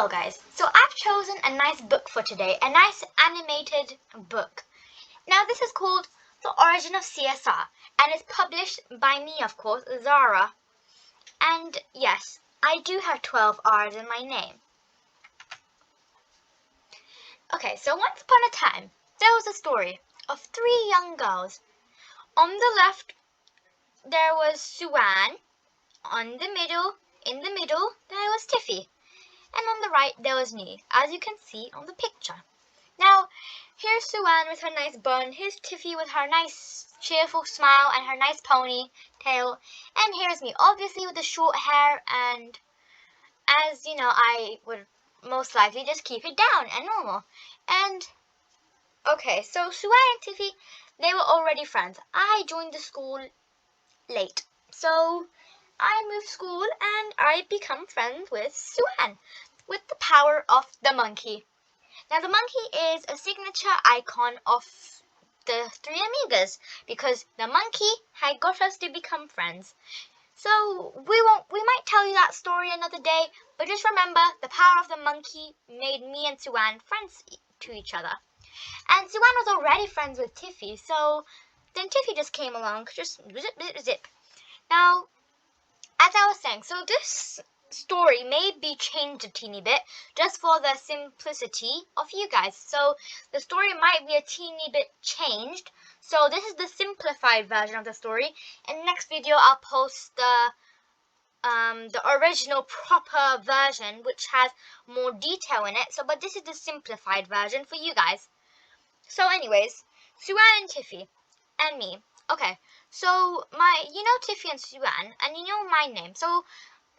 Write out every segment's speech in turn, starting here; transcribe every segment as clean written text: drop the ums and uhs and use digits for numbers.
Hello guys, so I've chosen a nice book for today, a nice animated book. Now this is called The Origin of CSR and it's published by me, of course, Zarrrrrrrrra. And yes, I do have 12 R's in my name. Okay, so once upon a time, there was a story of 3 young girls. On the left, there was Suan. In the middle, there was Tiffy. And on the right, there was me, as you can see on the picture. Now, here's Suan with her nice bun, here's Tiffy with her nice cheerful smile and her nice ponytail, and here's me, obviously with the short hair, and as you know, I would most likely just keep it down and normal. And, okay, so Suan and Tiffy, they were already friends. I joined the school late, so I moved school and I become friends with Suan, with the power of the monkey. Now the monkey is a signature icon of the 3 amigas because the monkey had got us to become friends. So we might tell you that story another day, but just remember the power of the monkey made me and Suan friends to each other. And Suan was already friends with Tiffy, so then Tiffy just came along, just zip. Now, as I was saying, so this story may be changed a teeny bit just for the simplicity of you guys. So the story might be a teeny bit changed. So this is the simplified version of the story. In the next video, I'll post the original proper version, which has more detail in it. So, but this is the simplified version for you guys. So, anyways, Suan and Tiffy and me. Okay, so you know Tiffy and Suan, and you know my name. So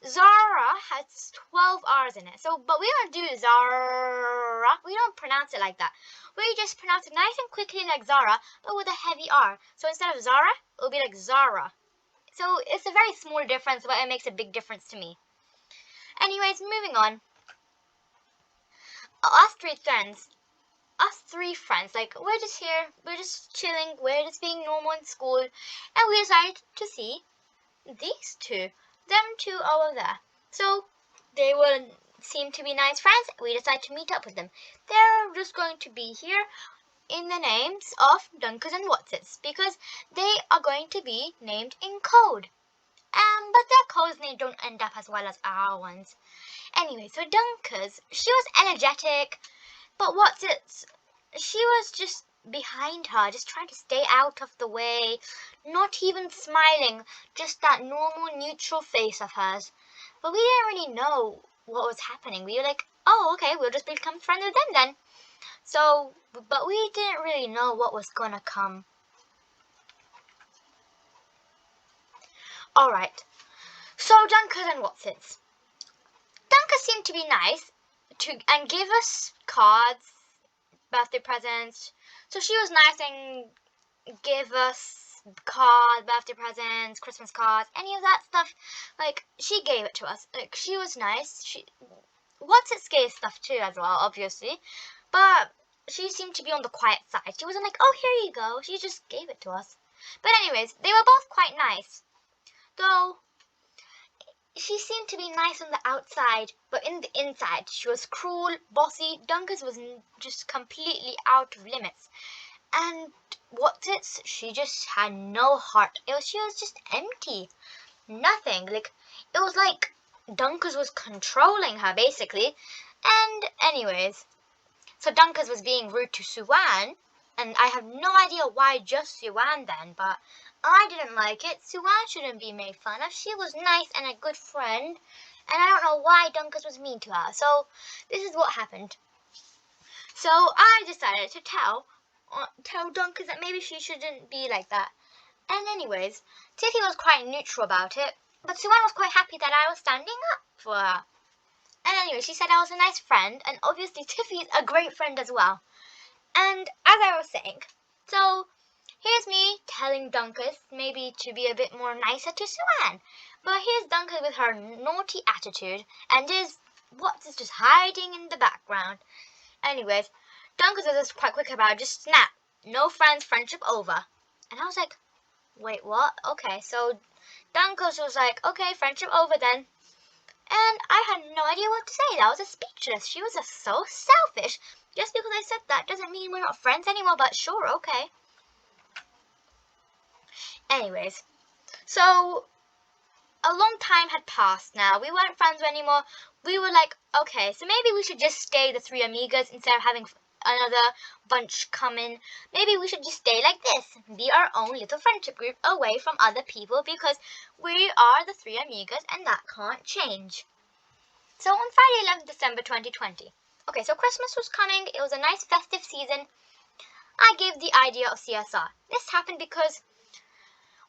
Zarrrrrrrrra has 12 R's in it. So, but we don't do Zarrrrrrrrra. We don't pronounce it like that. We just pronounce it nice and quickly like Zara, but with a heavy R. So instead of Zara, it'll be like Zarrrrrrrra. So it's a very small difference, but it makes a big difference to me. Anyways, moving on. Us three friends, like we're just here, we're just chilling, we're just being normal in school, and we decided to see these two. Them two over there. So they seem to be nice friends. We decided to meet up with them. They're just going to be here in the names of Dunkers and Watsits because they are going to be named in code. But their codes names don't end up as well as our ones. Anyway, so Dunkers, she was energetic, but Watsits, she was just behind her, just trying to stay out of the way, not even smiling, just that normal neutral face of hers. But we didn't really know what was happening. We were like, oh, okay, we'll just become friends with them then. So, but we didn't really know what was gonna come. Alright, so Dunkers and Watsits. Dunkers seemed to be nice and give us cards, birthday presents. So she was nice and give us cards, birthday presents, Christmas cards, any of that stuff. Like, she gave it to us. Like, she was nice. Watsits gave stuff too as well, obviously. But she seemed to be on the quiet side. She wasn't like, oh, here you go. She just gave it to us. But anyways, they were both quite nice. Though, she seemed to be nice on the outside, but in the inside, she was cruel, bossy. Dunkers was just completely out of limits. And Watsits, she just had no heart. She was just empty. Nothing. Like, it was like Dunkers was controlling her, basically. And anyways, so Dunkers was being rude to Suan, and I have no idea why just Suan then, but I didn't like it. Suan shouldn't be made fun of. She was nice and a good friend, and I don't know why Dunkers was mean to her. So this is what happened. So I decided to tell Dunkers that maybe she shouldn't be like that. And anyways, Tiffy was quite neutral about it, but Suan was quite happy that I was standing up for her. And anyway, she said I was a nice friend, and obviously Tiffy is a great friend as well. And as I was saying, so here's me telling Dunkers maybe to be a bit more nicer to Suan. But here's Dunkers with her naughty attitude, and Watsits just hiding in the background. Anyways, Dunkers was just quite quick about it, just snap. No friends, friendship over. And I was like, wait, what? Okay, so Dunkers was like, okay, friendship over then. And I had no idea what to say. That was a speechless. She was just so selfish. Just because I said that doesn't mean we're not friends anymore, but sure, okay. Anyways, so a long time had passed now. We weren't friends anymore. We were like, okay, so maybe we should just stay the three amigas instead of having another bunch come in. Maybe we should just stay like this, be our own little friendship group away from other people because we are the three amigas and that can't change. So on Friday 11th December 2020, okay, so Christmas was coming. It was a nice festive season. I gave the idea of CSR. This happened because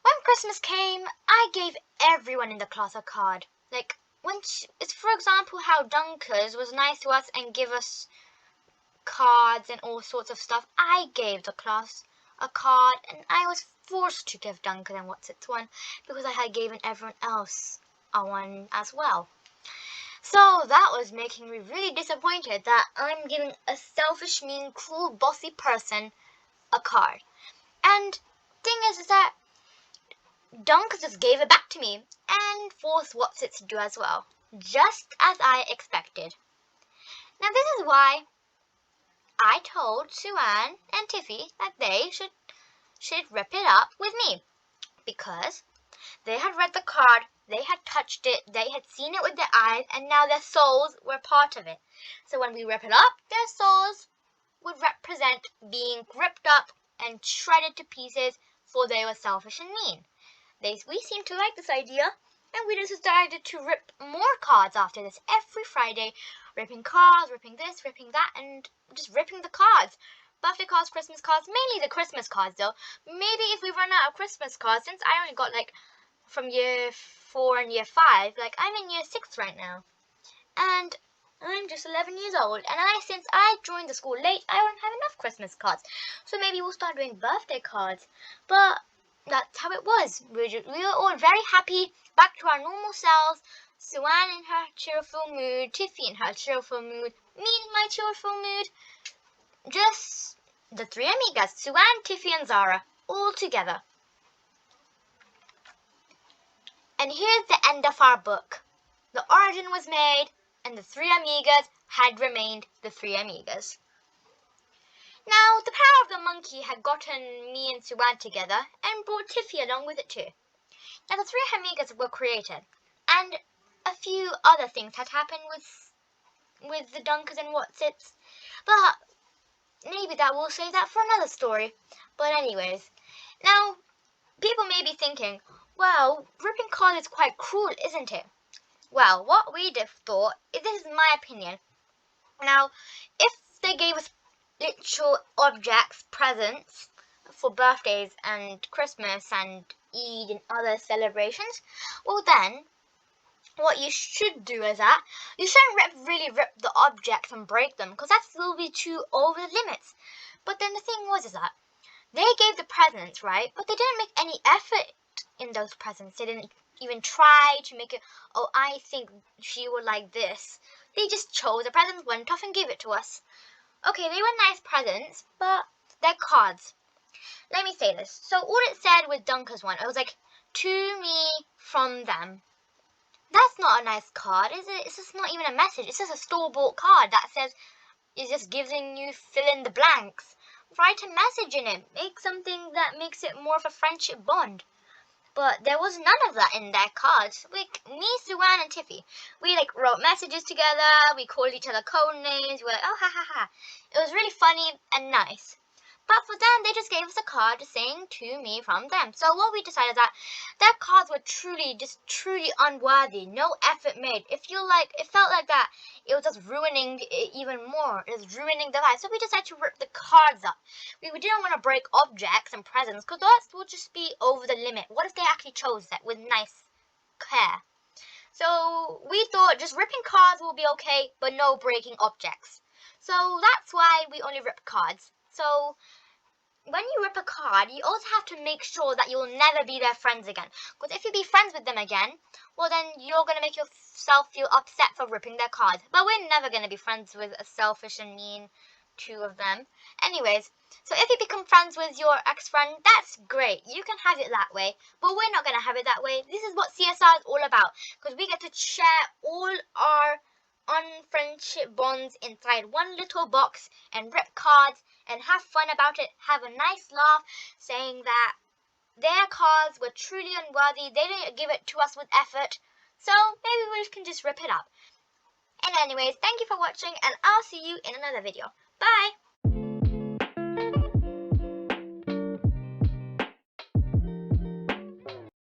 when Christmas came, I gave everyone in the class a card. Like, it's for example how Dunkers was nice to us and give us cards and all sorts of stuff. I gave the class a card, and I was forced to give Dunker and What's It's one because I had given everyone else a one as well. So that was making me really disappointed that I'm giving a selfish, mean, cruel, bossy person a card. And thing is that Dunker just gave it back to me and forced What's It to do as well, just as I expected. Now this is why I told Suan and Tiffy that they should rip it up with me, because they had read the card, they had touched it, they had seen it with their eyes, and now their souls were part of it. So when we rip it up, their souls would represent being ripped up and shredded to pieces, for they were selfish and mean. We seemed to like this idea, and we decided to rip more cards after this every Friday, ripping cards, ripping this, ripping that, and just ripping the cards. Birthday cards, Christmas cards, mainly the Christmas cards though. Maybe if we run out of Christmas cards, since I only got like from year 4 and year 5, like I'm in year 6 right now, and I'm just 11 years old, and since I joined the school late, I won't have enough Christmas cards. So maybe we'll start doing birthday cards. But that's how it was. We were all very happy, back to our normal selves. Suan in her cheerful mood, Tiffy in her cheerful mood, me in my cheerful mood. Just the three amigas, Suan, Tiffy, and Zarrrrrrrrra, all together. And here's the end of our book. The origin was made, and the three amigas had remained the three amigas. Now, the power of the monkey had gotten me and Suan together and brought Tiffy along with it too. Now, the three amigas were created, and a few other things had happened with the Dunkers and Whatsits, but maybe that will save that for another story. But anyways, now, people may be thinking, well, ripping cards is quite cruel, isn't it? Well, what we thought, this is my opinion. Now, if they gave us literal objects, presents for birthdays and Christmas and Eid and other celebrations, well then, what you should do is that you shouldn't really rip the objects and break them, because that will be too over the limits. But then the thing was is that they gave the presents, right? But they didn't make any effort in those presents. They didn't even try to make it, oh, I think she would like this. They just chose the presents, went off and gave it to us. Okay, they were nice presents, but they're cards. Let me say this. So all it said with Dunker's one, it was like, to me, from them. That's not a nice card, is it? It's just not even a message. It's just a store-bought card that says, it's just giving you fill in the blanks. Write a message in it. Make something that makes it more of a friendship bond. But there was none of that in their cards. Me, Suan, and Tiffy, we wrote messages together. We called each other code names. We were like, oh, ha, ha, ha. It was really funny and nice. But for them, they just gave us a card saying to me from them. So what we decided that their cards were truly unworthy. No effort made. It felt like that it was just ruining it even more. It was ruining the vibe. So we decided to rip the cards up. We didn't want to break objects and presents, because that would just be over the limit. What if they actually chose that with nice care? So we thought just ripping cards will be okay, but no breaking objects. So that's why we only rip cards. So when you rip a card, you also have to make sure that you'll never be their friends again. Because if you be friends with them again, well then you're going to make yourself feel upset for ripping their cards. But we're never going to be friends with a selfish and mean two of them. Anyways, So if you become friends with your ex-friend, that's great. You can have it that way. But we're not going to have it that way. This is what CSR is all about. Because we get to share all our unfriendship bonds inside one little box and rip cards and have fun about it. Have a nice laugh saying that their cards were truly unworthy. They didn't give it to us with effort. So maybe we can just rip it up. And anyways, thank you for watching and I'll see you in another video. Bye!